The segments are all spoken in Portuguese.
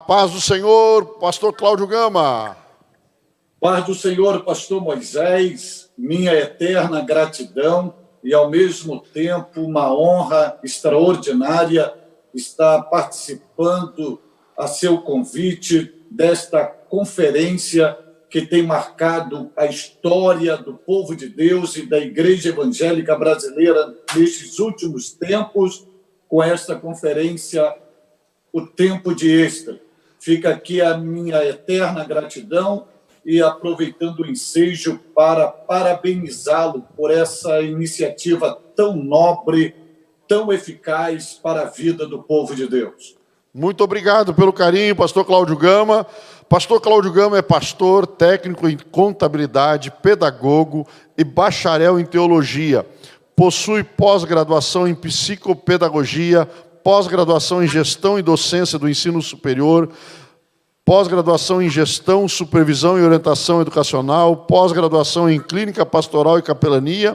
paz do Senhor, pastor Cláudio Gama. Paz do Senhor, pastor Moisés, minha eterna gratidão e, ao mesmo tempo, uma honra extraordinária estar participando a seu convite desta conferência que tem marcado a história do povo de Deus e da Igreja Evangélica Brasileira nestes últimos tempos, com esta conferência, o Tempo de Êxtase. Fica aqui a minha eterna gratidão e aproveitando o ensejo para parabenizá-lo por essa iniciativa tão nobre, tão eficaz para a vida do povo de Deus. Muito obrigado pelo carinho, pastor Cláudio Gama. Pastor Cláudio Gama é pastor, técnico em contabilidade, pedagogo e bacharel em teologia. Possui pós-graduação em psicopedagogia, pós-graduação em gestão e docência do ensino superior, pós-graduação em gestão, supervisão e orientação educacional, pós-graduação em clínica pastoral e capelania,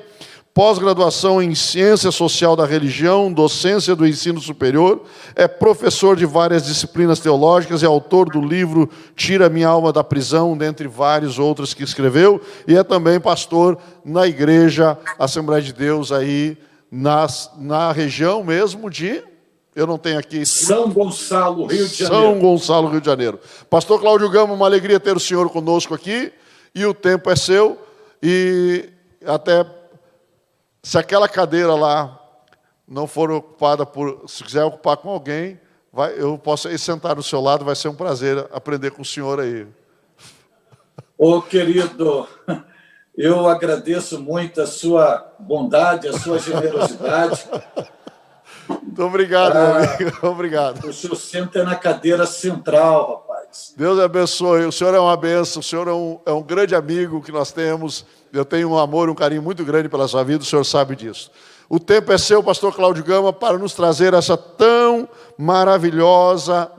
pós-graduação em ciência social da religião, docência do ensino superior, é professor de várias disciplinas teológicas, é autor do livro Tira Minha Alma da Prisão, dentre vários outros que escreveu, e é também pastor na Igreja Assembleia de Deus, aí na região mesmo de... Eu não tenho aqui... São Gonçalo, Rio de Janeiro. São Gonçalo, Rio de Janeiro. Pastor Cláudio Gama, uma alegria ter o senhor conosco aqui, e o tempo é seu, e até... Se aquela cadeira lá não for ocupada por... Se quiser ocupar com alguém, eu posso ir sentar do seu lado, vai ser um prazer aprender com o senhor aí. Ô, querido, eu agradeço muito a sua bondade, a sua generosidade. Muito obrigado, meu amigo. Obrigado. O senhor senta na cadeira central, rapaz. Deus abençoe. O senhor é uma bênção, o senhor é um grande amigo que nós temos. Eu tenho um amor, um carinho muito grande pela sua vida, o senhor sabe disso. O tempo é seu, pastor Cláudio Gama, para nos trazer essa tão maravilhosa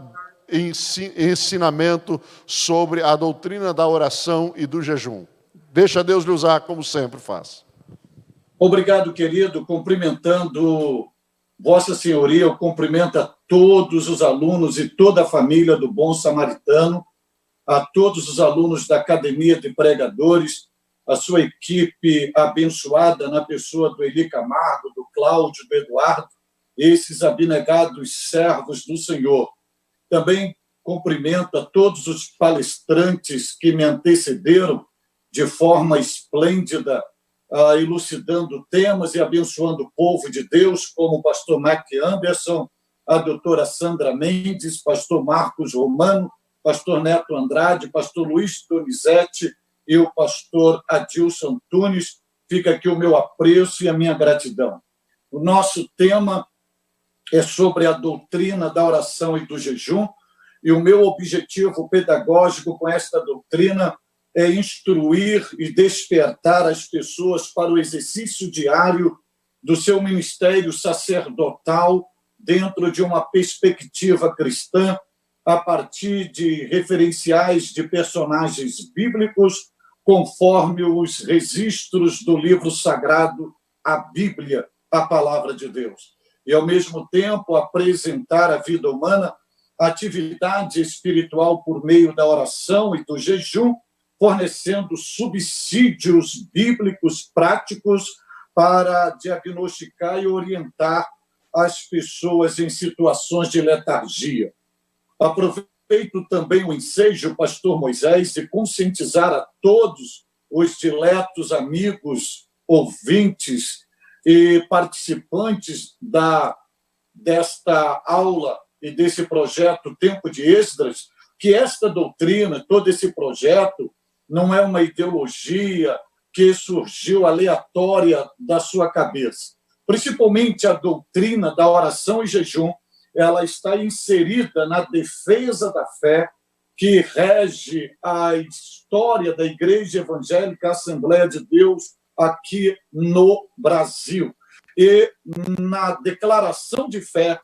ensinamento sobre a doutrina da oração e do jejum. Deixa Deus lhe usar, como sempre faz. Obrigado, querido. Cumprimentando Vossa Senhoria, eu cumprimento a todos os alunos e toda a família do Bom Samaritano, a todos os alunos da Academia de Pregadores, a sua equipe abençoada na pessoa do Eli Camargo, do Cláudio, do Eduardo, esses abnegados servos do Senhor. Também cumprimento a todos os palestrantes que me antecederam de forma esplêndida, elucidando temas e abençoando o povo de Deus, como o pastor Mac Anderson, a doutora Sandra Mendes, pastor Marcos Romano, pastor Neto Andrade, pastor Luiz Donizete e o pastor Adilson Tunes. Fica aqui o meu apreço e a minha gratidão. O nosso tema é sobre a doutrina da oração e do jejum, e o meu objetivo pedagógico com esta doutrina é instruir e despertar as pessoas para o exercício diário do seu ministério sacerdotal dentro de uma perspectiva cristã, a partir de referenciais de personagens bíblicos, conforme os registros do livro sagrado, a Bíblia, a Palavra de Deus. E, ao mesmo tempo, apresentar à vida humana a atividade espiritual por meio da oração e do jejum, fornecendo subsídios bíblicos práticos para diagnosticar e orientar as pessoas em situações de letargia. Aproveito também o ensejo, pastor Moisés, de conscientizar a todos os diletos amigos, ouvintes e participantes desta aula e desse projeto Tempo de Êxtase, que esta doutrina, todo esse projeto, não é uma ideologia que surgiu aleatória da sua cabeça. Principalmente a doutrina da oração e jejum, ela está inserida na defesa da fé que rege a história da Igreja Evangélica Assembleia de Deus aqui no Brasil. E na declaração de fé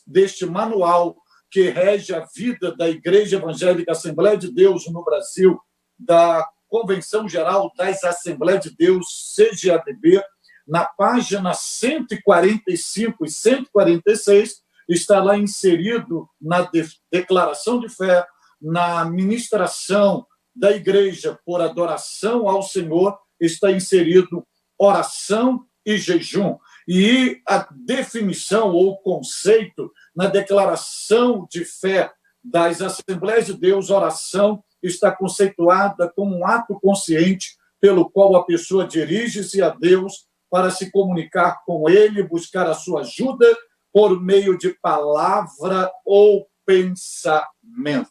deste manual que rege a vida da Igreja Evangélica Assembleia de Deus no Brasil, da Convenção Geral das Assembleias de Deus, CGADB, na página 145 e 146, está lá inserido na declaração de fé, na ministração da igreja por adoração ao Senhor, está inserido oração e jejum. E a definição ou conceito na declaração de fé das Assembleias de Deus, oração está conceituada como um ato consciente pelo qual a pessoa dirige-se a Deus para se comunicar com Ele, buscar a sua ajuda por meio de palavra ou pensamento.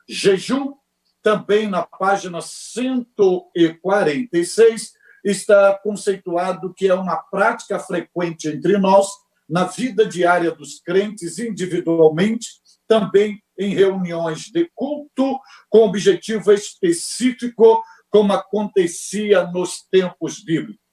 Jejum, também na página 146, está conceituado que é uma prática frequente entre nós, na vida diária dos crentes, individualmente, também em reuniões de culto, com objetivo específico, como acontecia nos tempos bíblicos.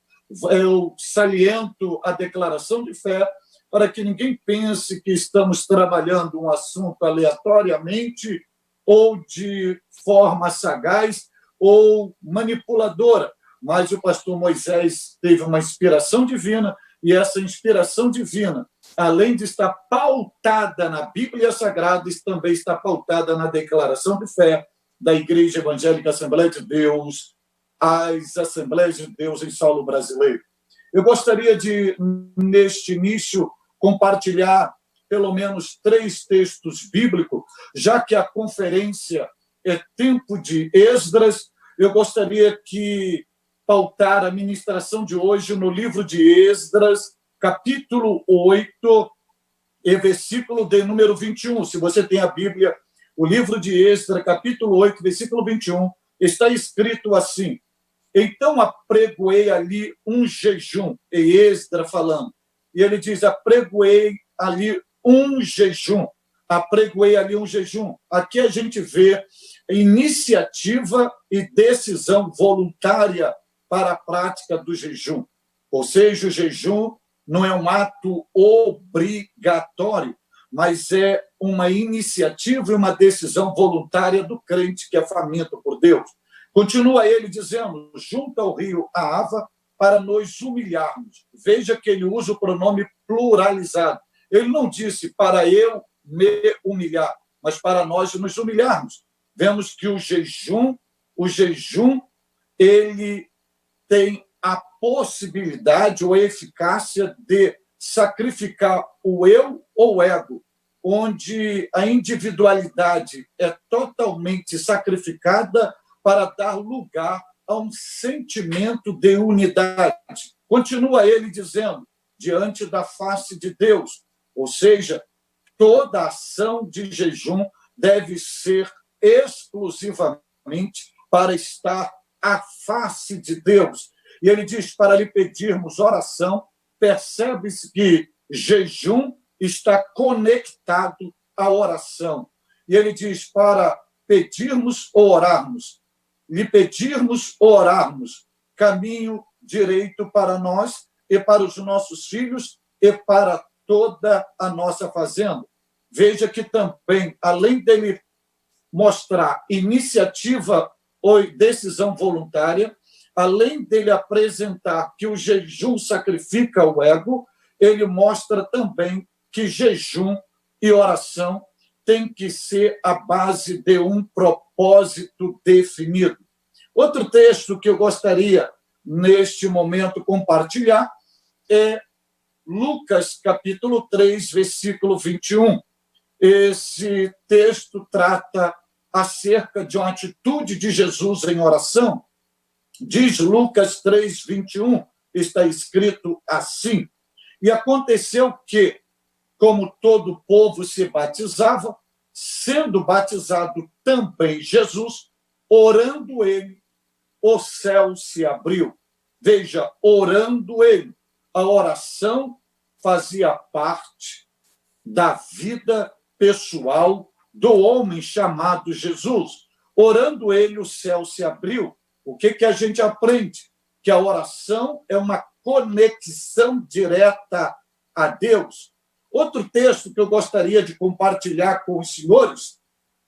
Eu saliento a declaração de fé para que ninguém pense que estamos trabalhando um assunto aleatoriamente ou de forma sagaz ou manipuladora. Mas o pastor Moisés teve uma inspiração divina, e essa inspiração divina, além de estar pautada na Bíblia Sagrada, também está pautada na declaração de fé da Igreja Evangélica Assembleia de Deus, as Assembleias de Deus em solo brasileiro. Eu gostaria de, neste início, compartilhar pelo menos 3 textos bíblicos, já que a conferência é tempo de Esdras. Eu gostaria que pautar a ministração de hoje no livro de Esdras, capítulo 8, e versículo de número 21. Se você tem a Bíblia, o livro de Esdras, capítulo 8, versículo 21, está escrito assim: então apregoei ali um jejum, e Esdras falando, e ele diz, apregoei ali um jejum. Aqui a gente vê iniciativa e decisão voluntária para a prática do jejum. Ou seja, o jejum não é um ato obrigatório, mas é uma iniciativa e uma decisão voluntária do crente que é faminto por Deus. Continua ele dizendo, junto ao rio Ahava, para nos humilharmos. Veja que ele usa o pronome pluralizado. Ele não disse para eu me humilhar, mas para nós nos humilharmos. Vemos que o jejum, ele tem a possibilidade ou a eficácia de sacrificar o eu ou o ego, onde a individualidade é totalmente sacrificada para dar lugar a um sentimento de unidade. Continua ele dizendo, diante da face de Deus, ou seja, toda ação de jejum deve ser exclusivamente para estar à face de Deus. E ele diz, para lhe pedirmos oração, percebe-se que jejum está conectado à oração. E ele diz, para pedirmos ou orarmos, lhe pedirmos ou orarmos, caminho direito para nós e para os nossos filhos e para toda a nossa fazenda. Veja que também, além dele mostrar iniciativa ou decisão voluntária, além dele apresentar que o jejum sacrifica o ego, ele mostra também que jejum e oração tem que ser a base de um propósito definido. Outro texto que eu gostaria, neste momento, compartilhar é Lucas, capítulo 3, versículo 21. Esse texto trata acerca de uma atitude de Jesus em oração. Diz Lucas 3, 21, está escrito assim: e aconteceu que, como todo o povo se batizava, sendo batizado também Jesus, orando ele, o céu se abriu. Veja, orando ele. A oração fazia parte da vida pessoal do homem chamado Jesus. Orando ele, o céu se abriu. O que a gente aprende? Que a oração é uma conexão direta a Deus. Outro texto que eu gostaria de compartilhar com os senhores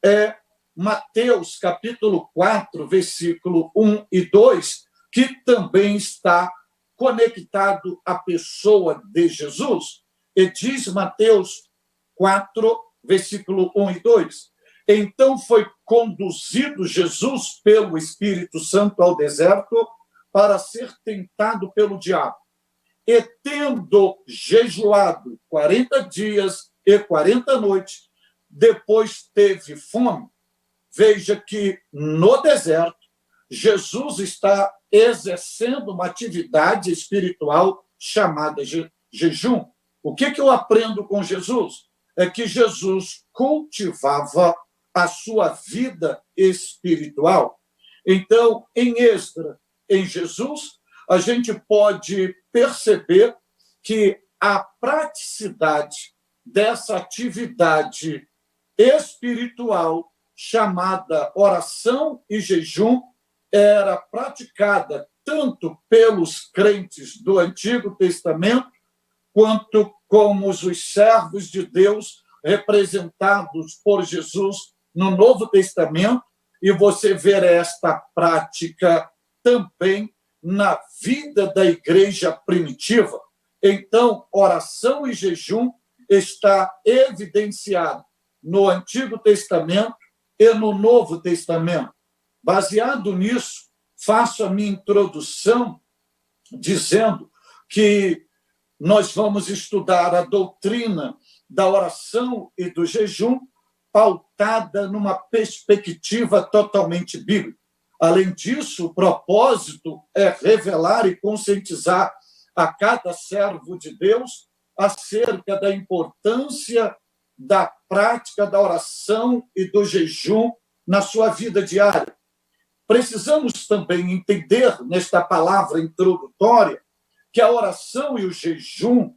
é Mateus, capítulo 4, versículo 1 e 2, que também está conectado à pessoa de Jesus. E diz Mateus 4, versículo 1 e 2. Então foi conduzido Jesus pelo Espírito Santo ao deserto para ser tentado pelo diabo. E tendo jejuado 40 dias e 40 noites, depois teve fome. Veja que no deserto, Jesus está exercendo uma atividade espiritual chamada jejum. O que eu aprendo com Jesus? É que Jesus cultivava a sua vida espiritual. Então, em Esdras, em Jesus, a gente pode perceber que a praticidade dessa atividade espiritual chamada oração e jejum era praticada tanto pelos crentes do Antigo Testamento quanto como os servos de Deus representados por Jesus no Novo Testamento, e você vê esta prática também na vida da igreja primitiva. Então, oração e jejum está evidenciado no Antigo Testamento e no Novo Testamento. Baseado nisso, faço a minha introdução dizendo que nós vamos estudar a doutrina da oração e do jejum pautada numa perspectiva totalmente bíblica. Além disso, o propósito é revelar e conscientizar a cada servo de Deus acerca da importância da prática da oração e do jejum na sua vida diária. Precisamos também entender, nesta palavra introdutória, que a oração e o jejum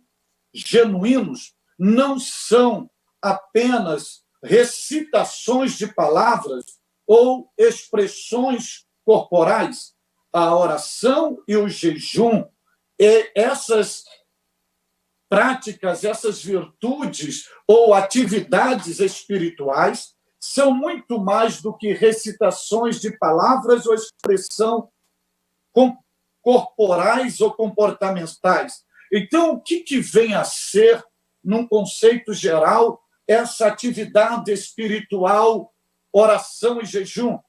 genuínos não são apenas recitações de palavras ou expressões corporais. A oração e o jejum, e essas práticas, essas virtudes ou atividades espirituais são muito mais do que recitações de palavras ou expressão corporais ou comportamentais. Então, o que vem a ser, num conceito geral, essa atividade espiritual, oração e jejum?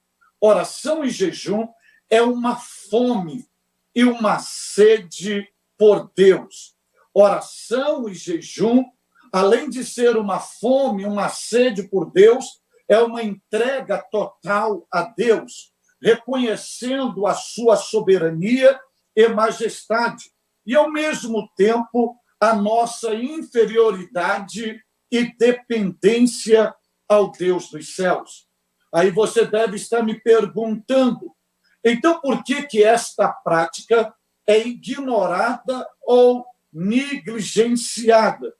Oração e jejum é uma fome e uma sede por Deus. Oração e jejum, além de ser uma fome, uma sede por Deus, é uma entrega total a Deus, reconhecendo a sua soberania e majestade, e, ao mesmo tempo, a nossa inferioridade e dependência ao Deus dos céus. Aí você deve estar me perguntando, então por que esta prática é ignorada ou negligenciada?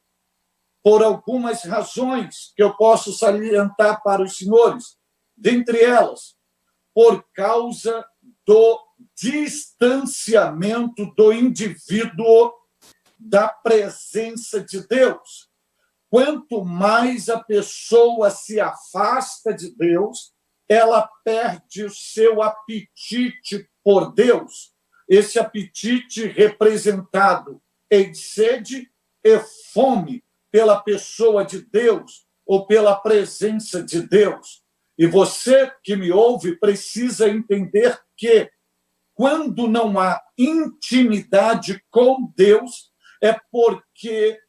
Por algumas razões que eu posso salientar para os senhores. Dentre elas, por causa do distanciamento do indivíduo da presença de Deus. Quanto mais a pessoa se afasta de Deus, ela perde o seu apetite por Deus. Esse apetite representado em sede e fome pela pessoa de Deus ou pela presença de Deus. E você que me ouve precisa entender que, quando não há intimidade com Deus, é porque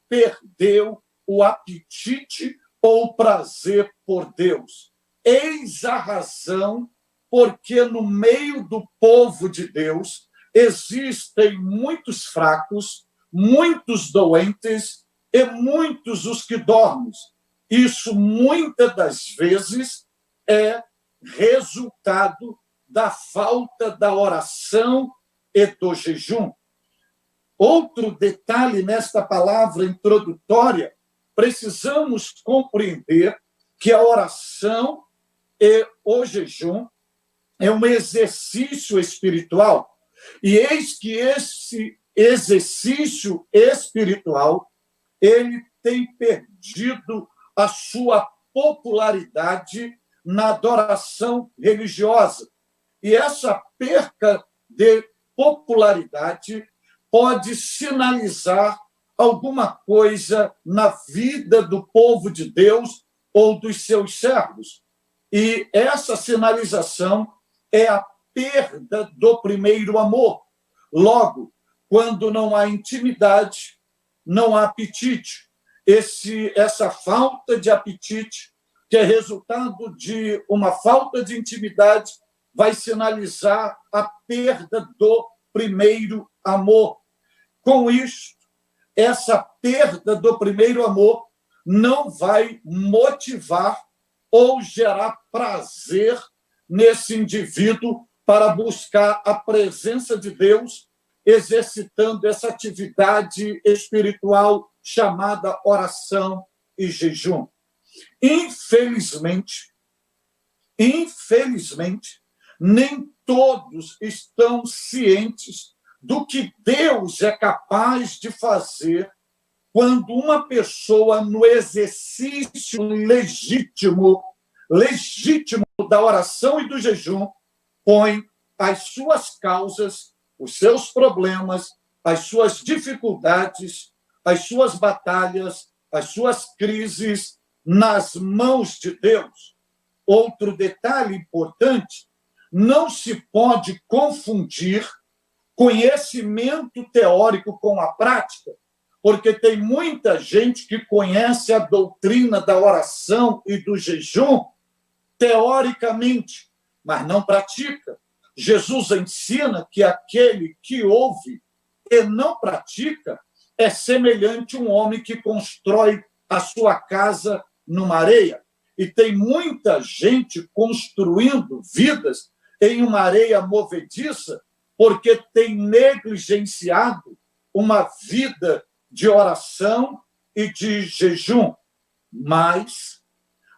perdeu o apetite ou o prazer por Deus. Eis a razão porque no meio do povo de Deus existem muitos fracos, muitos doentes e muitos os que dormem. Isso, muitas das vezes, é resultado da falta da oração e do jejum. Outro detalhe nesta palavra introdutória, precisamos compreender que a oração e o jejum é um exercício espiritual. E eis que esse exercício espiritual, ele tem perdido a sua popularidade na adoração religiosa. E essa perca de popularidade pode sinalizar alguma coisa na vida do povo de Deus ou dos seus servos. E essa sinalização é a perda do primeiro amor. Logo, quando não há intimidade, não há apetite. Essa falta de apetite, que é resultado de uma falta de intimidade, vai sinalizar a perda do primeiro amor. Com isso, essa perda do primeiro amor não vai motivar ou gerar prazer nesse indivíduo para buscar a presença de Deus, exercitando essa atividade espiritual chamada oração e jejum. Infelizmente, nem todos estão cientes do que Deus é capaz de fazer quando uma pessoa, no exercício legítimo da oração e do jejum, põe as suas causas, os seus problemas, as suas dificuldades, as suas batalhas, as suas crises nas mãos de Deus. Outro detalhe importante: não se pode confundir conhecimento teórico com a prática, porque tem muita gente que conhece a doutrina da oração e do jejum teoricamente, mas não pratica. Jesus ensina que aquele que ouve e não pratica é semelhante a um homem que constrói a sua casa numa areia. E tem muita gente construindo vidas em uma areia movediça porque tem negligenciado uma vida de oração e de jejum. Mas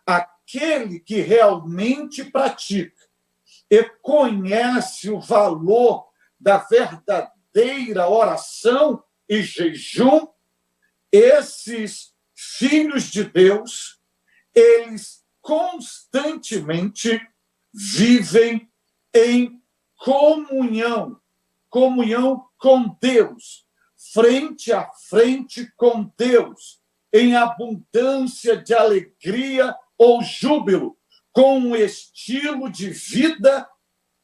aquele que realmente pratica e conhece o valor da verdadeira oração e jejum, esses filhos de Deus, eles constantemente vivem em comunhão com Deus, frente a frente com Deus, em abundância de alegria ou júbilo, com um estilo de vida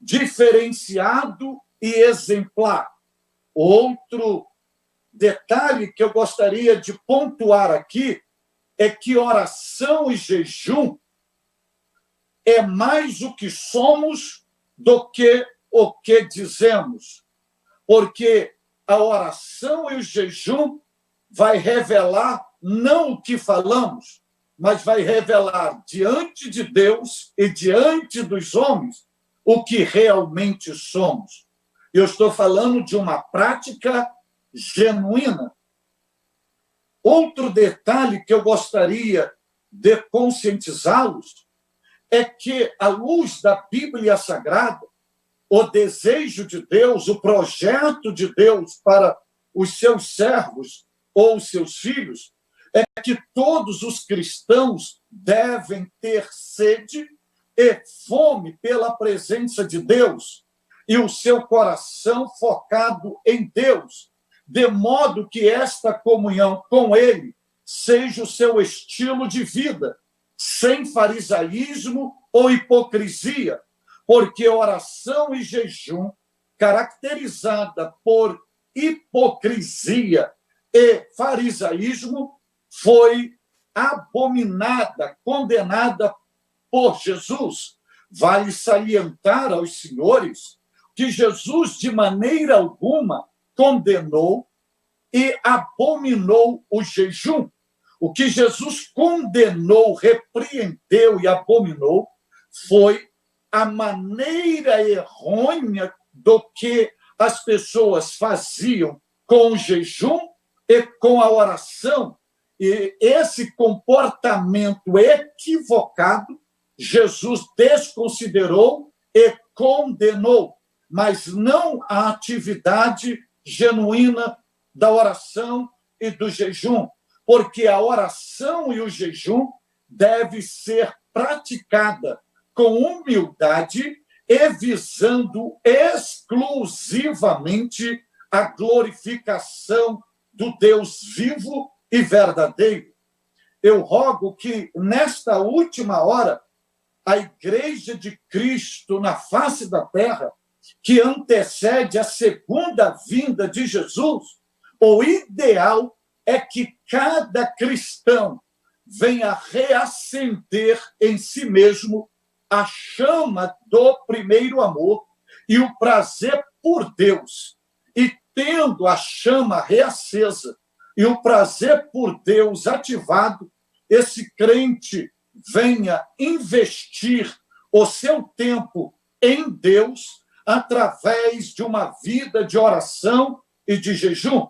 diferenciado e exemplar. Outro detalhe que eu gostaria de pontuar aqui é que oração e jejum é mais o que somos do que o que dizemos, porque a oração e o jejum vai revelar não o que falamos, mas vai revelar diante de Deus e diante dos homens o que realmente somos. Eu estou falando de uma prática genuína. Outro detalhe que eu gostaria de conscientizá-los é que, à luz da Bíblia Sagrada, o desejo de Deus, o projeto de Deus para os seus servos ou os seus filhos, é que todos os cristãos devem ter sede e fome pela presença de Deus e o seu coração focado em Deus, de modo que esta comunhão com Ele seja o seu estilo de vida, sem farisaísmo ou hipocrisia, porque oração e jejum, caracterizada por hipocrisia e farisaísmo, foi abominada, condenada por Jesus. Vale salientar aos senhores que Jesus, de maneira alguma, condenou e abominou o jejum. O que Jesus condenou, repreendeu e abominou foi a maneira errônea do que as pessoas faziam com o jejum e com a oração. E esse comportamento equivocado, Jesus desconsiderou e condenou, mas não a atividade genuína da oração e do jejum, porque a oração e o jejum deve ser praticada com humildade e visando exclusivamente a glorificação do Deus vivo e verdadeiro. Eu rogo que, nesta última hora, a Igreja de Cristo na face da terra, que antecede a segunda vinda de Jesus, o ideal é que cada cristão venha reacender em si mesmo a chama do primeiro amor e o prazer por Deus. E tendo a chama reacesa e o prazer por Deus ativado, esse crente venha investir o seu tempo em Deus através de uma vida de oração e de jejum.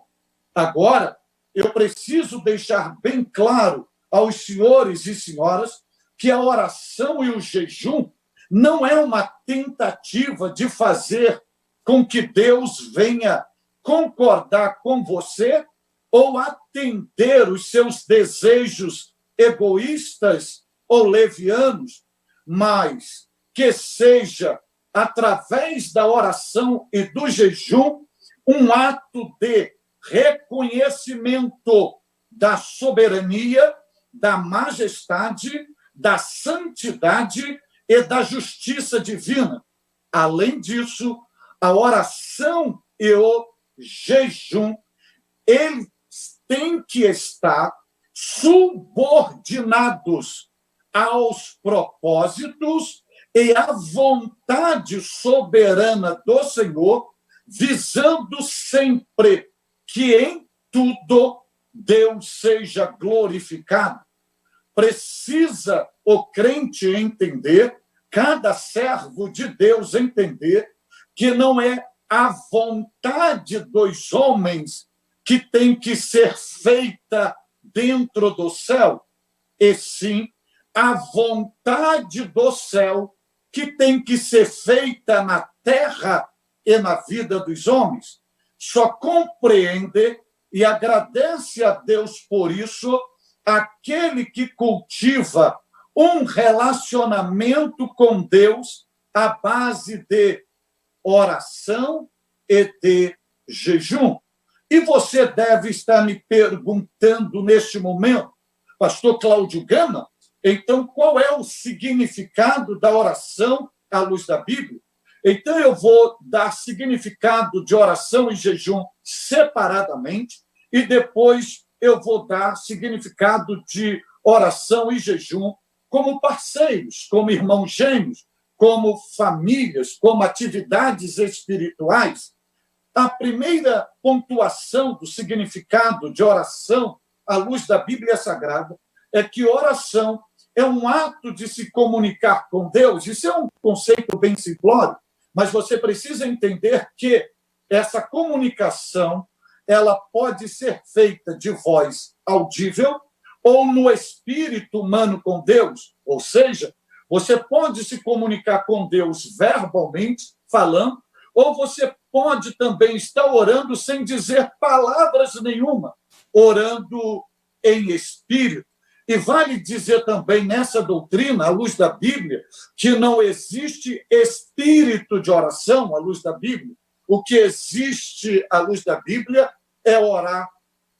Agora, eu preciso deixar bem claro aos senhores e senhoras que a oração e o jejum não é uma tentativa de fazer com que Deus venha concordar com você ou atender os seus desejos egoístas ou levianos, mas que seja, através da oração e do jejum, um ato de reconhecimento da soberania, da majestade, da santidade e da justiça divina. Além disso, a oração e o jejum, eles têm que estar subordinados aos propósitos e à vontade soberana do Senhor, visando sempre que em tudo Deus seja glorificado. Precisa o crente entender, cada servo de Deus entender, que não é a vontade dos homens que tem que ser feita dentro do céu, e sim a vontade do céu que tem que ser feita na terra e na vida dos homens. Só compreende e agradece a Deus por isso aquele que cultiva um relacionamento com Deus à base de oração e de jejum. E você deve estar me perguntando neste momento, pastor Cláudio Gama, então qual é o significado da oração à luz da Bíblia? Então eu vou dar significado de oração e jejum separadamente e depois eu vou dar significado de oração e jejum como parceiros, como irmãos gêmeos, como famílias, como atividades espirituais. A primeira pontuação do significado de oração à luz da Bíblia Sagrada é que oração é um ato de se comunicar com Deus. Isso é um conceito bem simplório, mas você precisa entender que essa comunicação ela pode ser feita de voz audível ou no espírito humano com Deus. Ou seja, você pode se comunicar com Deus verbalmente, falando, ou você pode também estar orando sem dizer palavras nenhuma, orando em espírito. E vale dizer também nessa doutrina, à luz da Bíblia, que não existe espírito de oração à luz da Bíblia. O que existe à luz da Bíblia é orar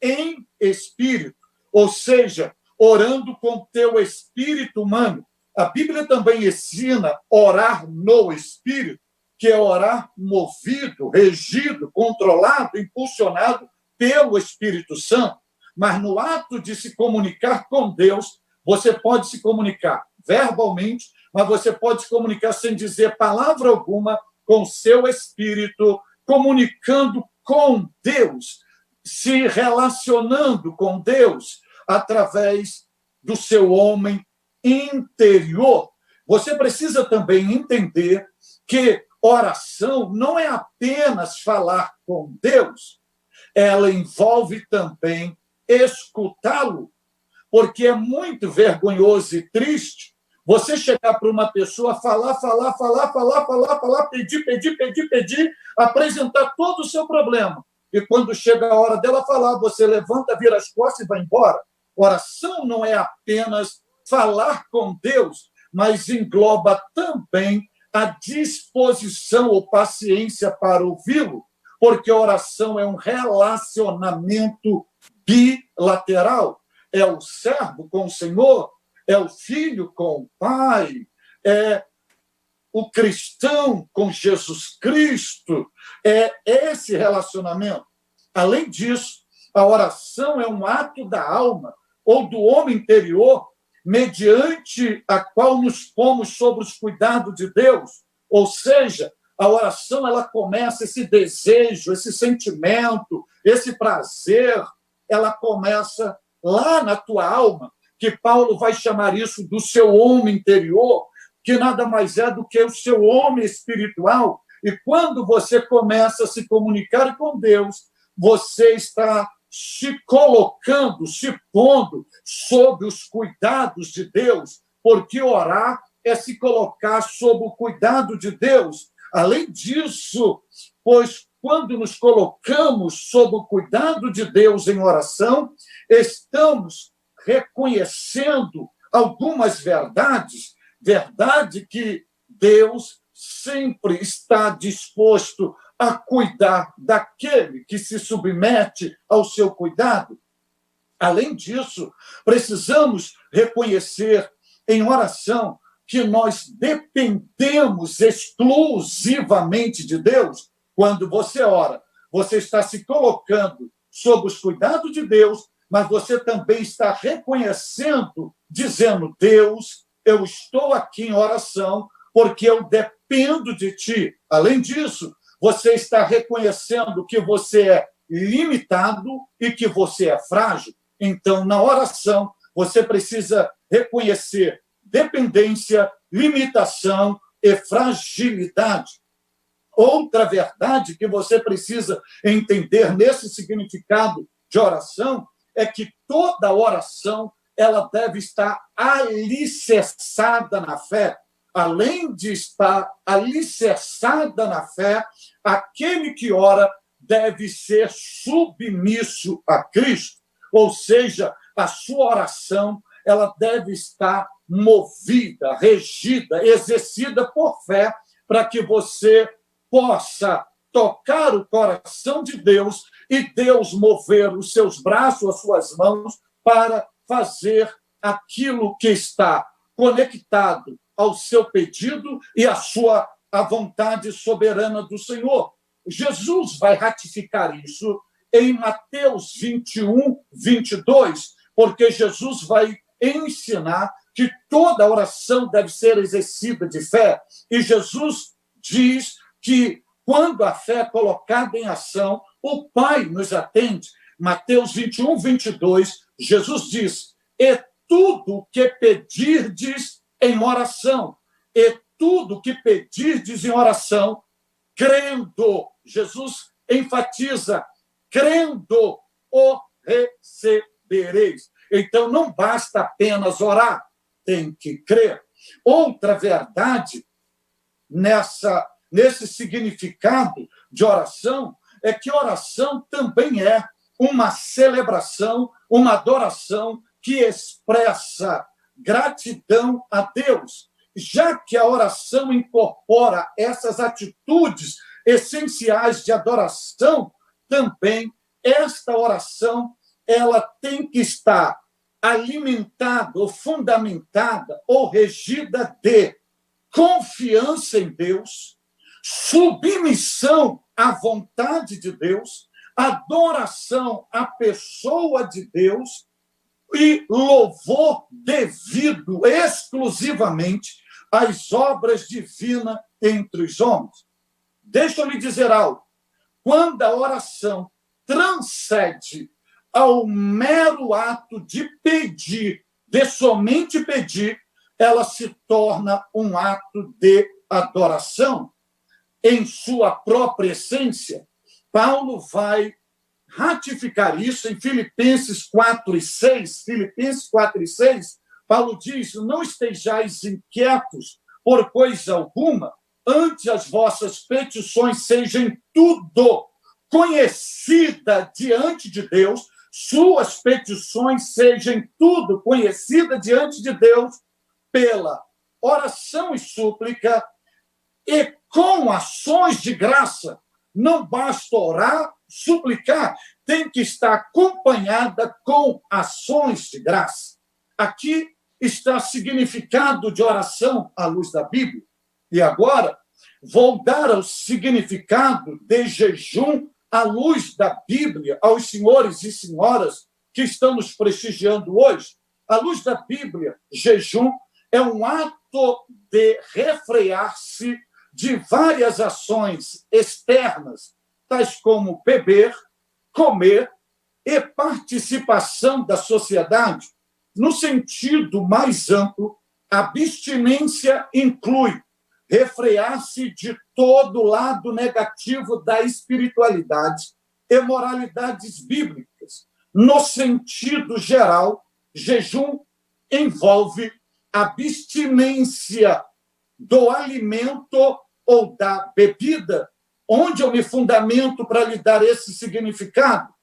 em espírito, ou seja, orando com teu espírito humano. A Bíblia também ensina orar no espírito, que é orar movido, regido, controlado, impulsionado pelo Espírito Santo. Mas no ato de se comunicar com Deus, você pode se comunicar verbalmente, mas você pode se comunicar sem dizer palavra alguma com seu espírito, comunicando com Deus, se relacionando com Deus através do seu homem interior. Você precisa também entender que oração não é apenas falar com Deus, ela envolve também escutá-lo, porque é muito vergonhoso e triste você chegar para uma pessoa, falar, pedir, apresentar todo o seu problema. E quando chega a hora dela falar, você levanta, vira as costas e vai embora. Oração não é apenas falar com Deus, mas engloba também a disposição ou paciência para ouvi-lo. porque a oração é um relacionamento bilateral. É o servo com o Senhor, é o filho com o Pai, é o cristão com Jesus Cristo, é esse relacionamento. Além disso, a oração é um ato da alma ou do homem interior, mediante a qual nos pomos sob os cuidados de Deus. Ou seja, a oração ela começa, esse desejo, esse sentimento, esse prazer, ela começa lá na tua alma, que Paulo vai chamar isso do seu homem interior, que nada mais é do que o seu homem espiritual. E quando você começa a se comunicar com Deus, você está se colocando, se pondo sob os cuidados de Deus, porque orar é se colocar sob o cuidado de Deus. Além disso, pois quando nos colocamos sob o cuidado de Deus em oração, estamos reconhecendo algumas verdades, verdade que Deus sempre está disposto a cuidar daquele que se submete ao seu cuidado. Além disso, precisamos reconhecer em oração que nós dependemos exclusivamente de Deus. Quando você ora, você está se colocando sob os cuidados de Deus, mas você também está reconhecendo, dizendo: Deus, eu estou aqui em oração porque eu dependo de ti. Além disso, você está reconhecendo que você é limitado e que você é frágil. Então, na oração, você precisa reconhecer dependência, limitação e fragilidade. Outra verdade que você precisa entender nesse significado de oração é que toda oração ela deve estar alicerçada na fé. Além de estar alicerçada na fé, aquele que ora deve ser submisso a Cristo. Ou seja, a sua oração ela deve estar movida, regida, exercida por fé, para que você possa tocar o coração de Deus e Deus mover os seus braços, as suas mãos, para fazer aquilo que está conectado ao seu pedido e à vontade soberana do Senhor. Jesus vai ratificar isso em Mateus 21, 22, porque Jesus vai ensinar que toda oração deve ser exercida de fé. E Jesus diz que, quando a fé é colocada em ação, o Pai nos atende. Mateus 21, 22, Jesus diz: e tudo que pedirdes em oração, e tudo que pedirdes em oração, crendo, Jesus enfatiza, crendo, o recebereis. Então, não basta apenas orar, tem que crer. Outra verdade nesse significado de oração é que oração também é uma celebração, uma adoração que expressa gratidão a Deus, já que a oração incorpora essas atitudes essenciais de adoração, também esta oração ela tem que estar alimentada ou fundamentada ou regida de confiança em Deus, submissão à vontade de Deus, adoração à pessoa de Deus e louvor devido exclusivamente às obras divinas entre os homens. Deixa eu lhe dizer algo. Quando a oração transcende ao mero ato de pedir, de somente pedir, ela se torna um ato de adoração. Em sua própria essência, Paulo vai ratificar isso em Filipenses 4:6. Filipenses 4:6, Paulo diz: não estejais inquietos por coisa alguma, antes as vossas petições sejam tudo conhecida diante de Deus, suas petições sejam tudo conhecida diante de Deus pela oração e súplica e com ações de graça não basta orar, suplicar, tem que estar acompanhada com ações de graça. Aqui está o significado de oração à luz da Bíblia. E agora, vou dar o significado de jejum à luz da Bíblia aos senhores e senhoras que estão nos prestigiando hoje. À luz da Bíblia, jejum é um ato de refrear-se de várias ações externas, tais como beber, comer e participação da sociedade. No sentido mais amplo, abstinência inclui refrear-se de todo o lado negativo da espiritualidade e moralidades bíblicas. No sentido geral, jejum envolve abstinência do alimento ou da bebida. Onde eu me fundamento para lhe dar esse significado?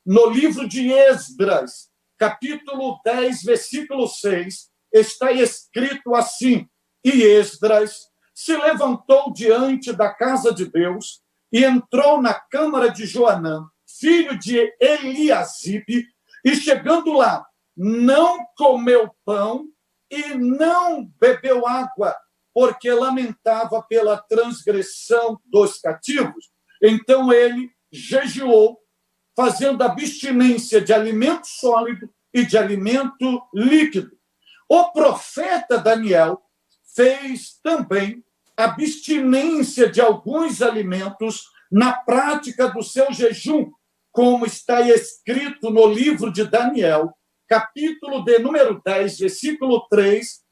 No livro de Esdras, capítulo 10, versículo 6, está escrito assim: e Esdras se levantou diante da casa de Deus e entrou na câmara de Joanã, filho de Eliasibe, e chegando lá, não comeu pão e não bebeu água, porque lamentava pela transgressão dos cativos. Então ele jejuou, fazendo abstinência de alimento sólido e de alimento líquido. O profeta Daniel fez também abstinência de alguns alimentos na prática do seu jejum, como está escrito no livro de Daniel, capítulo de número 10, versículo 3,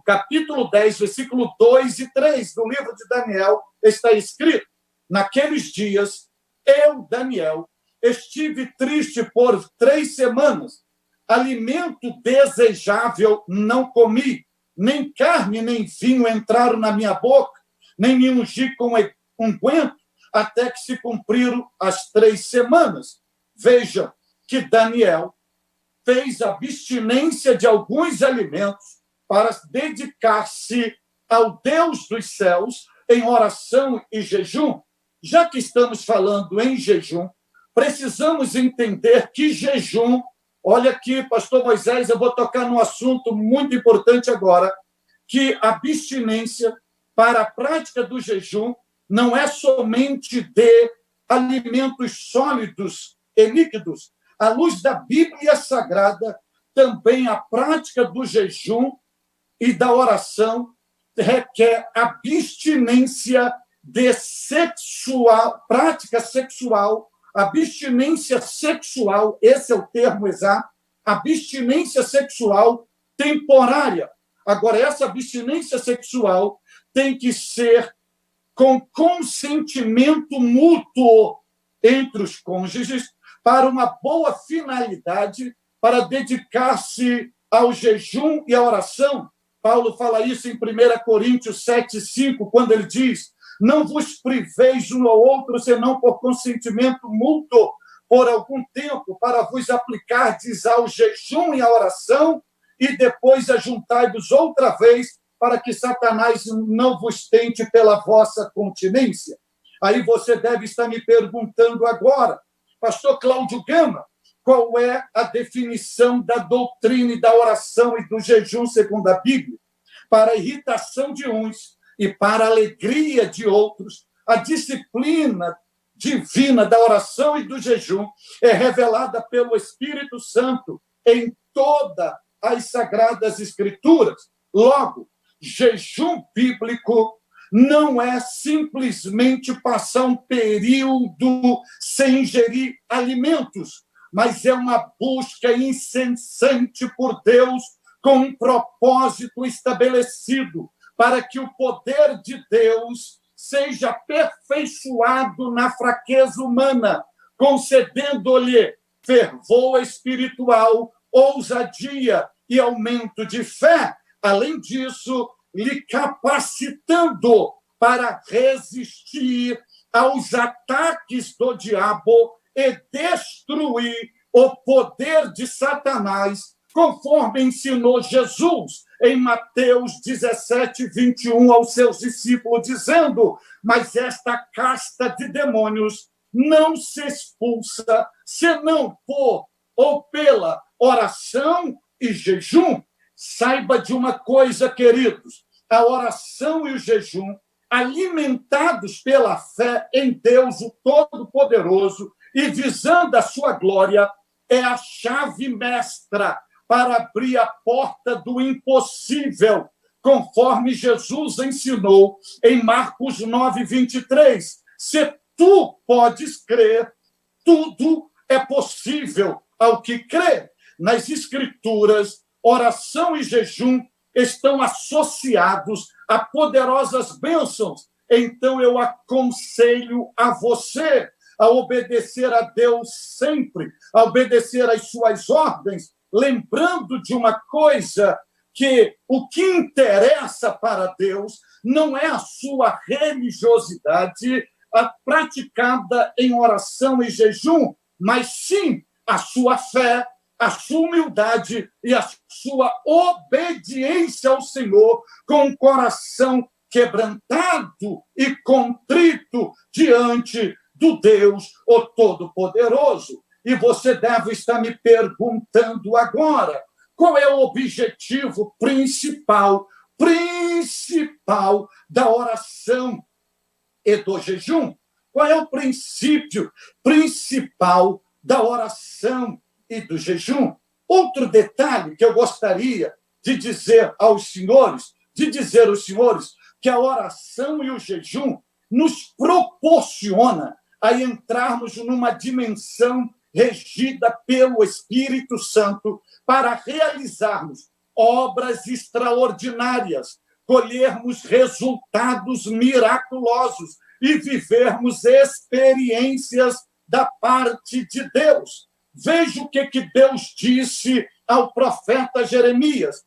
capítulo 10, versículo 2 e 3 do livro de Daniel, está escrito: naqueles dias, eu, Daniel, estive triste por 3 semanas. Alimento desejável não comi, nem carne nem vinho entraram na minha boca, nem me ungi com unguento, até que se cumpriram as 3 semanas. Vejam que Daniel fez abstinência de alguns alimentos para dedicar-se ao Deus dos céus em oração e jejum. Já que estamos falando em jejum, precisamos entender que jejum, olha aqui, pastor Moisés, eu vou tocar num assunto muito importante agora, que abstinência para a prática do jejum não é somente de alimentos sólidos e líquidos. À luz da Bíblia Sagrada, também a prática do jejum e da oração requer abstinência de prática sexual, abstinência sexual, esse é o termo exato, abstinência sexual temporária. Agora, essa abstinência sexual tem que ser com consentimento mútuo entre os cônjuges para uma boa finalidade, para dedicar-se ao jejum e à oração. Paulo fala isso em 1 Coríntios 7:5, quando ele diz: não vos priveis um ao outro, senão por consentimento mútuo, por algum tempo, para vos aplicardes ao jejum e à oração, e depois ajuntai-vos outra vez, para que Satanás não vos tente pela vossa continência. Aí você deve estar me perguntando agora, pastor Cláudio Gama, qual é a definição da doutrina e da oração e do jejum segundo a Bíblia? Para a irritação de uns e para a alegria de outros, a disciplina divina da oração e do jejum é revelada pelo Espírito Santo em todas as Sagradas Escrituras. Logo, jejum bíblico não é simplesmente passar um período sem ingerir alimentos, mas é uma busca incessante por Deus com um propósito estabelecido para que o poder de Deus seja aperfeiçoado na fraqueza humana, concedendo-lhe fervor espiritual, ousadia e aumento de fé. Além disso, lhe capacitando para resistir aos ataques do diabo e destruir o poder de Satanás conforme ensinou Jesus em Mateus 17, 21, aos seus discípulos, dizendo: mas esta casta de demônios não se expulsa senão por ou pela oração e jejum. Saiba de uma coisa, queridos: a oração e o jejum, alimentados pela fé em Deus, o Todo-Poderoso, e visando a sua glória, é a chave mestra para abrir a porta do impossível, conforme Jesus ensinou em Marcos 9, 23. Se tu podes crer, tudo é possível ao que crê. Nas Escrituras, oração e jejum estão associados a poderosas bênçãos. Então, eu aconselho a você a obedecer a Deus sempre, a obedecer às suas ordens, lembrando de uma coisa, que o que interessa para Deus não é a sua religiosidade praticada em oração e jejum, mas sim a sua fé, a sua humildade e a sua obediência ao Senhor, com o coração quebrantado e contrito diante do Deus, o Todo-Poderoso. E você deve estar me perguntando agora: qual é o objetivo principal da oração e do jejum? Qual é o princípio principal da oração e do jejum? Outro detalhe que eu gostaria de dizer aos senhores, que a oração e o jejum nos proporciona a entrarmos numa dimensão regida pelo Espírito Santo para realizarmos obras extraordinárias, colhermos resultados miraculosos e vivermos experiências da parte de Deus. Veja o que Deus disse ao profeta Jeremias.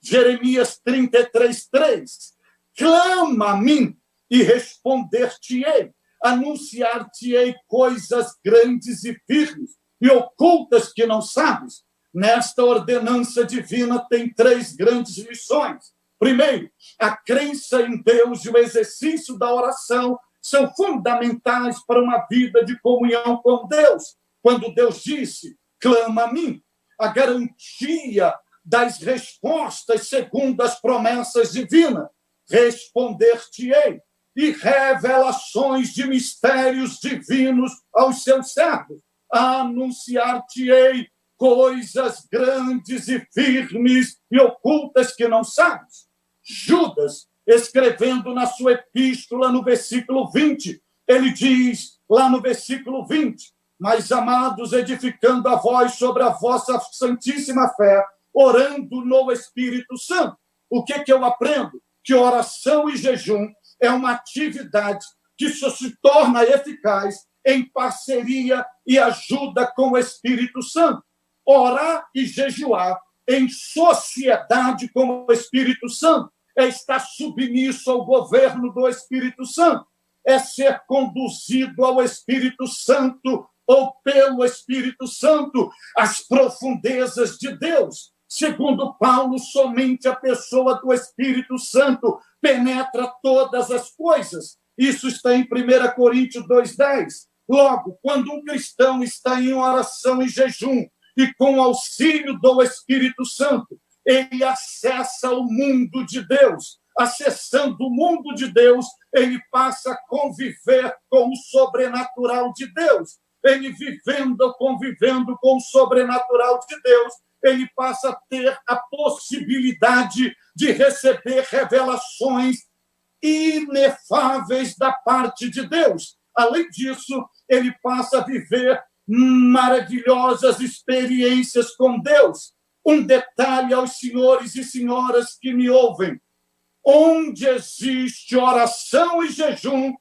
Jeremias 33:3. Clama a mim e responder-te-ei. Anunciar-te-ei coisas grandes e firmes e ocultas que não sabes. Nesta ordenança divina tem 3 grandes lições. Primeiro, a crença em Deus e o exercício da oração são fundamentais para uma vida de comunhão com Deus. Quando Deus disse, clama a mim, a garantia das respostas segundo as promessas divinas. Responder-te-ei. E revelações de mistérios divinos aos seus servos. Anunciar-te-ei coisas grandes e firmes e ocultas que não sabes. Judas, escrevendo na sua epístola, no versículo 20, ele diz, lá no versículo 20, mas, amados, edificando a vós sobre a vossa santíssima fé, orando no Espírito Santo. O que eu aprendo? Que oração e jejum é uma atividade que só se torna eficaz em parceria e ajuda com o Espírito Santo. Orar e jejuar em sociedade com o Espírito Santo é estar submisso ao governo do Espírito Santo, é ser conduzido ao Espírito Santo ou pelo Espírito Santo às profundezas de Deus. Segundo Paulo, somente a pessoa do Espírito Santo penetra todas as coisas. Isso está em 1 Coríntios 2:10. Logo, quando um cristão está em oração e jejum e com o auxílio do Espírito Santo, ele acessa o mundo de Deus. Acessando o mundo de Deus, ele passa a conviver com o sobrenatural de Deus. Ele convivendo com o sobrenatural de Deus, ele passa a ter a possibilidade de receber revelações inefáveis da parte de Deus. Além disso, ele passa a viver maravilhosas experiências com Deus. Um detalhe aos senhores e senhoras que me ouvem: onde existe oração e jejum,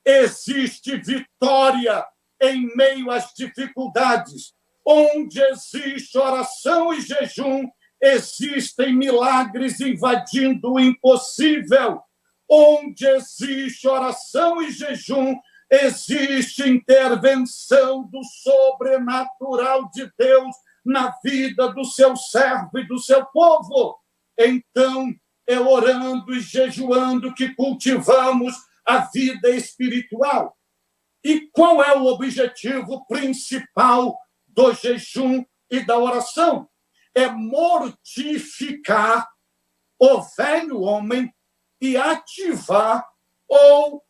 existe vitória em meio às dificuldades. Onde existe oração e jejum, existem milagres invadindo o impossível. Onde existe oração e jejum, existe intervenção do sobrenatural de Deus na vida do seu servo e do seu povo. Então, é orando e jejuando que cultivamos a vida espiritual. E qual é o objetivo principal do jejum e da oração? É mortificar o velho homem e ativar ou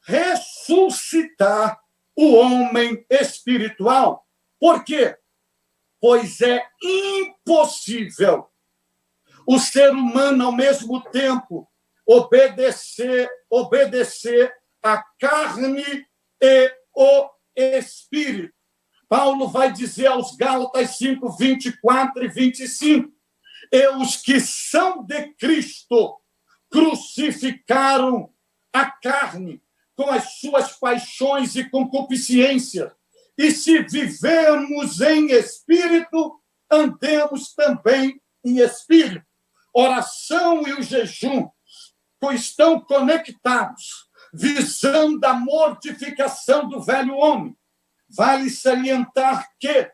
ressuscitar o homem espiritual. Por quê? Pois é impossível o ser humano, ao mesmo tempo, obedecer à carne e o espírito. Paulo vai dizer aos Gálatas 5, 24 e 25, e os que são de Cristo crucificaram a carne com as suas paixões e concupiscências. E se vivemos em espírito, andemos também em espírito. Oração e o jejum estão conectados, visando a mortificação do velho homem. Vale salientar que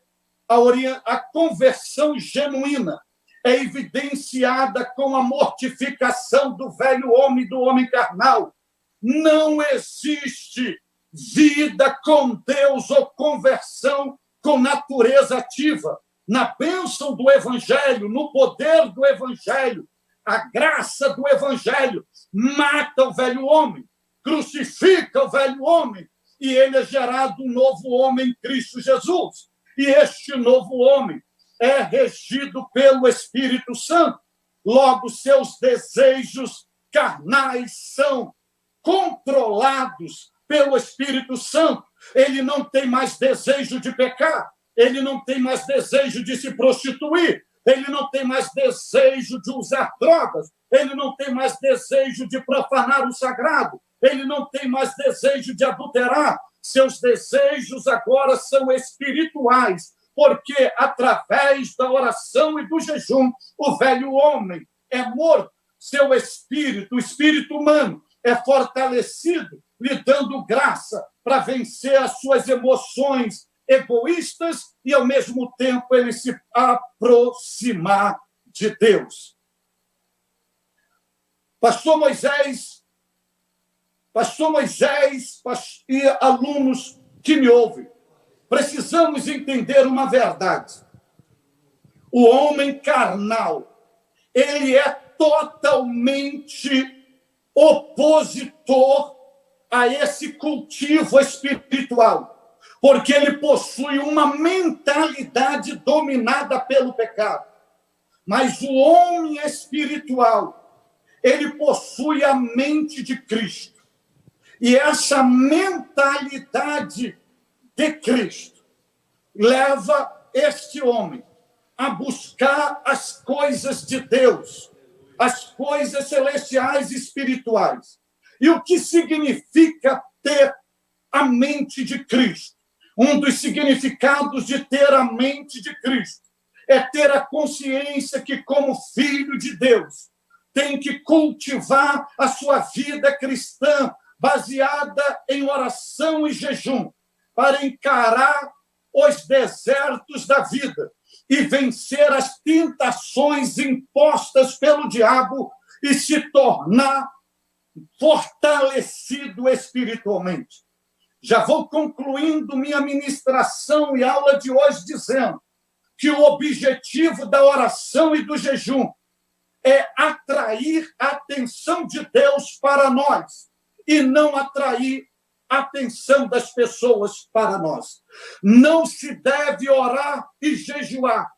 a conversão genuína é evidenciada com a mortificação do velho homem, do homem carnal. Não existe vida com Deus ou conversão com natureza ativa. Na bênção do Evangelho, no poder do Evangelho, a graça do Evangelho mata o velho homem, crucifica o velho homem, e ele é gerado um novo homem em Cristo Jesus. E este novo homem é regido pelo Espírito Santo. Logo, seus desejos carnais são controlados pelo Espírito Santo. Ele não tem mais desejo de pecar, ele não tem mais desejo de se prostituir, ele não tem mais desejo de usar drogas, ele não tem mais desejo de profanar o sagrado, ele não tem mais desejo de adulterar. Seus desejos agora são espirituais, porque através da oração e do jejum, o velho homem é morto, seu espírito, o espírito humano, é fortalecido, lhe dando graça para vencer as suas emoções egoístas e, ao mesmo tempo, ele se aproximar de Deus. Pastor Moisés e alunos que me ouvem, precisamos entender uma verdade. O homem carnal, ele é totalmente opositor a esse cultivo espiritual, porque ele possui uma mentalidade dominada pelo pecado. Mas o homem espiritual, ele possui a mente de Cristo. E essa mentalidade de Cristo leva este homem a buscar as coisas de Deus, as coisas celestiais e espirituais. E o que significa ter a mente de Cristo? Um dos significados de ter a mente de Cristo é ter a consciência que, como filho de Deus, tem que cultivar a sua vida cristã baseada em oração e jejum para encarar os desertos da vida e vencer as tentações impostas pelo diabo e se tornar fortalecido espiritualmente. Já vou concluindo minha ministração e aula de hoje dizendo que o objetivo da oração e do jejum é atrair a atenção de Deus para nós e não atrair a atenção das pessoas para nós. Não se deve orar e jejuar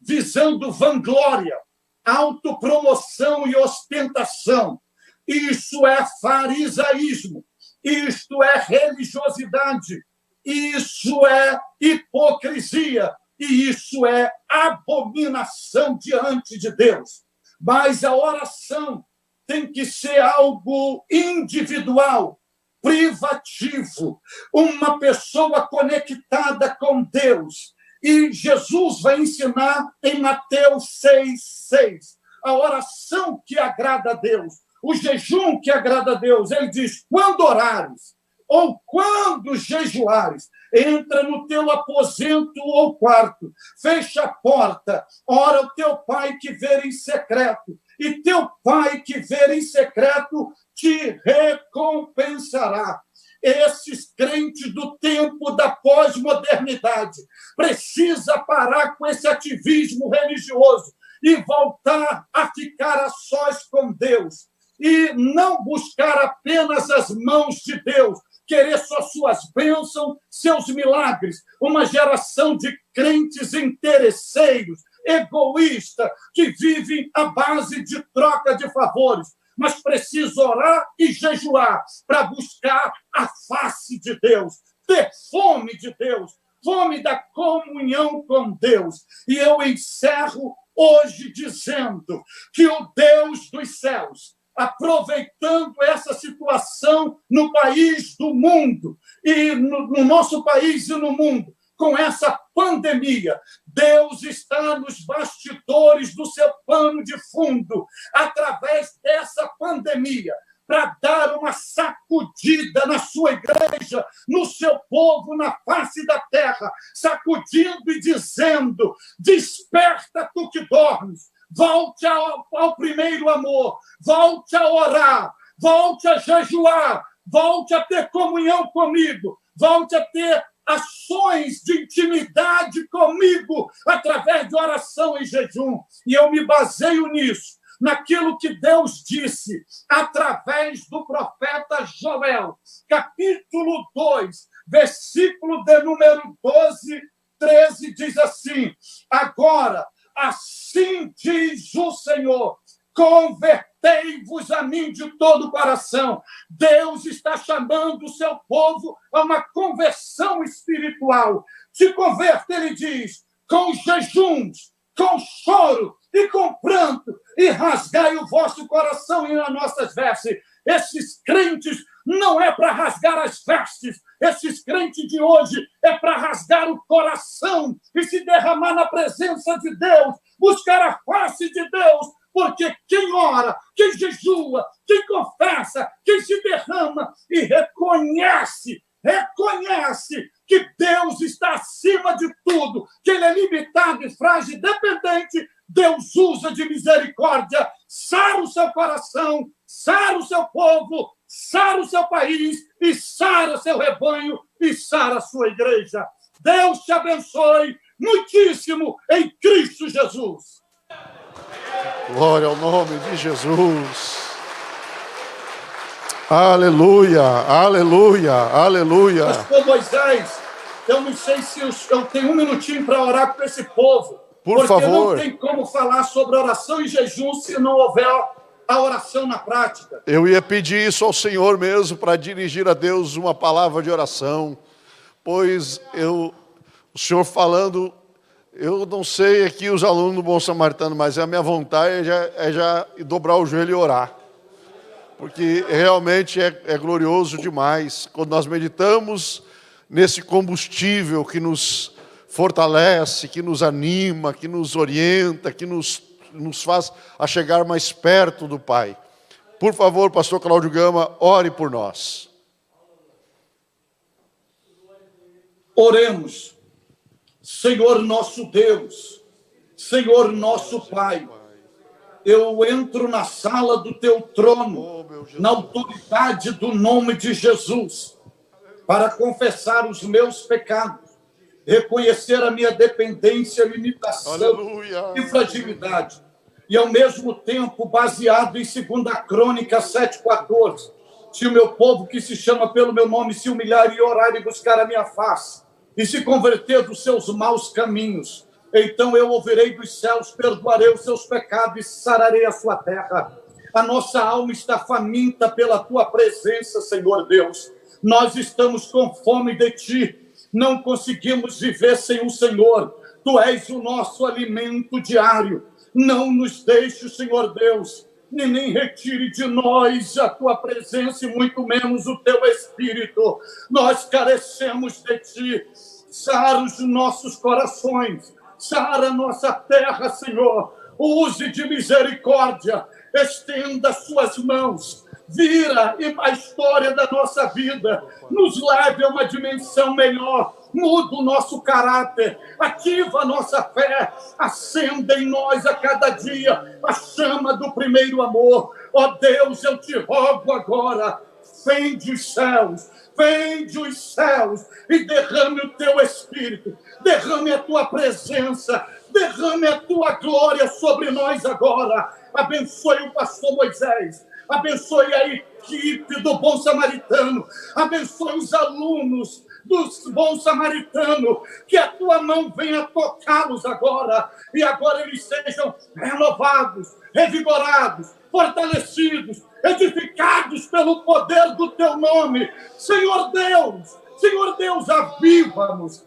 visando vanglória, autopromoção e ostentação. Isso é farisaísmo, isto é religiosidade, isso é hipocrisia e isso é abominação diante de Deus. Mas a oração tem que ser algo individual, privativo, uma pessoa conectada com Deus. E Jesus vai ensinar em Mateus 6,6, a oração que agrada a Deus, o jejum que agrada a Deus. Ele diz, quando orares, ou quando jejuares, entra no teu aposento ou quarto, fecha a porta, ora o teu pai que vê em secreto, e teu pai que vê em secreto te recompensará. Esses crentes do tempo da pós-modernidade precisa parar com esse ativismo religioso e voltar a ficar a sós com Deus e não buscar apenas as mãos de Deus, querer só suas bênçãos, seus milagres. Uma geração de crentes interesseiros, egoístas, que vivem à base de troca de favores. Mas precisa orar e jejuar para buscar a face de Deus, ter fome de Deus, fome da comunhão com Deus. E eu encerro hoje dizendo que o Deus dos céus, aproveitando essa situação no país do mundo, e no nosso país e no mundo, com essa pandemia, Deus está nos bastidores do seu pano de fundo, através dessa pandemia, para dar uma sacudida na sua igreja, no seu povo, na face da terra, sacudindo e dizendo: desperta tu que dormes, volte ao primeiro amor, volte a orar, volte a jejuar, volte a ter comunhão comigo, volte a ter ações de intimidade comigo através de oração e jejum. E eu me baseio nisso, naquilo que Deus disse através do profeta Joel, capítulo 2, versículo de número 12, 13, diz assim: agora, assim diz o Senhor, convertei-vos a mim de todo o coração. Deus está chamando o seu povo a uma conversão espiritual. Se converte, ele diz, com jejuns, com choro e com pranto, e rasgai o vosso coração e as nossas vestes. Esses crentes não é para rasgar as vestes, esses crentes de hoje é para rasgar o coração e se derramar na presença de Deus, buscar a face de Deus, porque quem ora, quem jejua, quem confessa, quem se derrama e reconhece que Deus está acima de tudo, que Ele é limitado e frágil e dependente, Deus usa de misericórdia, sara o seu coração, sara o seu povo, sara o seu país e sara seu rebanho e sara a sua igreja. Deus te abençoe muitíssimo em Cristo Jesus. Glória ao nome de Jesus. Aleluia, aleluia, aleluia. Pastor Moisés, eu não sei se eu tenho um minutinho para orar com esse povo. Por favor. Porque não tem como falar sobre oração e jejum se não houver a oração na prática. Eu ia pedir isso ao Senhor mesmo, para dirigir a Deus uma palavra de oração. Pois o Senhor falando, eu não sei aqui os alunos do Bom Samaritano, mas a minha vontade é já dobrar o joelho e orar. Porque realmente é glorioso demais quando nós meditamos nesse combustível que nos fortalece, que nos anima, que nos orienta, que nos faz a chegar mais perto do Pai. Por favor, pastor Cláudio Gama, ore por nós. Oremos. Senhor nosso Deus, Senhor nosso Pai, eu entro na sala do teu trono, na autoridade do nome de Jesus, para confessar os meus pecados, reconhecer a minha dependência, limitação Aleluia. E fragilidade. E, ao mesmo tempo, baseado em 2 Crônicas 7,14, se o meu povo que se chama pelo meu nome se humilhar e orar e buscar a minha face, e se converter dos seus maus caminhos, então eu ouvirei dos céus, perdoarei os seus pecados e sararei a sua terra. A nossa alma está faminta pela tua presença, Senhor Deus. Nós estamos com fome de ti. Não conseguimos viver sem o Senhor. Tu és o nosso alimento diário. Não nos deixe, Senhor Deus, nem retire de nós a tua presença e muito menos o teu Espírito. Nós carecemos de ti. Sara os nossos corações. Sara a nossa terra, Senhor. Use de misericórdia. Estenda suas mãos. vira a história da nossa vida, nos leve a uma dimensão melhor, muda o nosso caráter, ativa a nossa fé, acenda em nós a cada dia a chama do primeiro amor. Ó Deus, eu te rogo agora, fende os céus e derrame o teu Espírito, derrame a tua presença, derrame a tua glória sobre nós agora. Abençoe o pastor Moisés, abençoe a equipe do Bom Samaritano, abençoe os alunos do Bom Samaritano, que a tua mão venha tocá-los agora, e agora eles sejam renovados, revigorados, fortalecidos, edificados pelo poder do teu nome. Senhor Deus, aviva-nos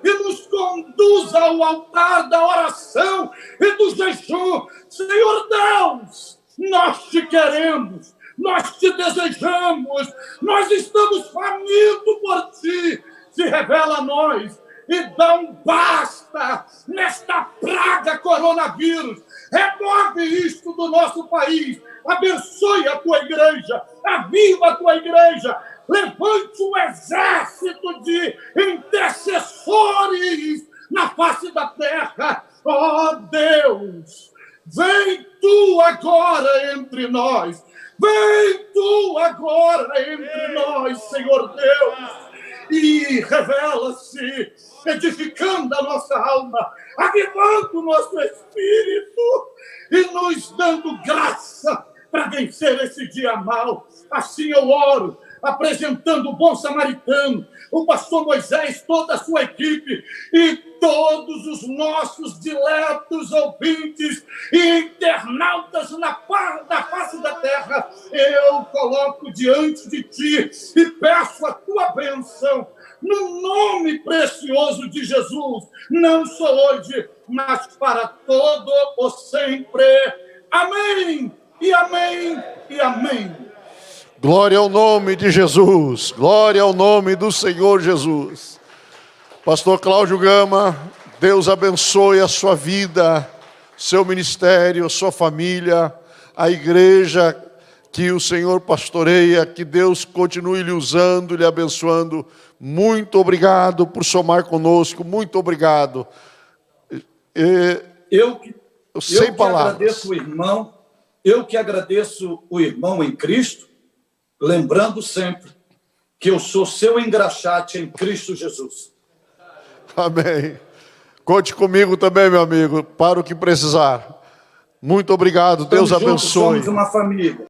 e nos conduza ao altar da oração e do jejum. Senhor Deus, nós te queremos, nós te desejamos, nós estamos famintos por ti. Se revela a nós e dá um basta nesta praga coronavírus. Remove isto do nosso país. Abençoe a tua igreja, aviva a tua igreja. Levante um exército de intercessores na face da terra. Ó Deus, vem tu agora entre nós. Vem tu agora entre nós, Senhor Deus. E revela-se, edificando a nossa alma, avivando o nosso espírito e nos dando graça para vencer esse dia mau. Assim eu oro, apresentando o Bom Samaritano, o pastor Moisés, toda a sua equipe e todos os nossos diletos ouvintes e internautas na face da terra. Eu coloco diante de ti e peço a tua bênção no nome precioso de Jesus, não só hoje, mas para todo o sempre. Amém, e amém, e amém. Glória ao nome de Jesus, glória ao nome do Senhor Jesus. Pastor Cláudio Gama, Deus abençoe a sua vida, seu ministério, sua família, a igreja que o Senhor pastoreia, que Deus continue lhe usando, lhe abençoando. Muito obrigado por somar conosco, muito obrigado. Eu que agradeço o irmão, eu que agradeço o irmão em Cristo, lembrando sempre que eu sou seu engraxate em Cristo Jesus. Amém. Conte comigo também, meu amigo, para o que precisar. Muito obrigado, Deus abençoe. Somos uma família.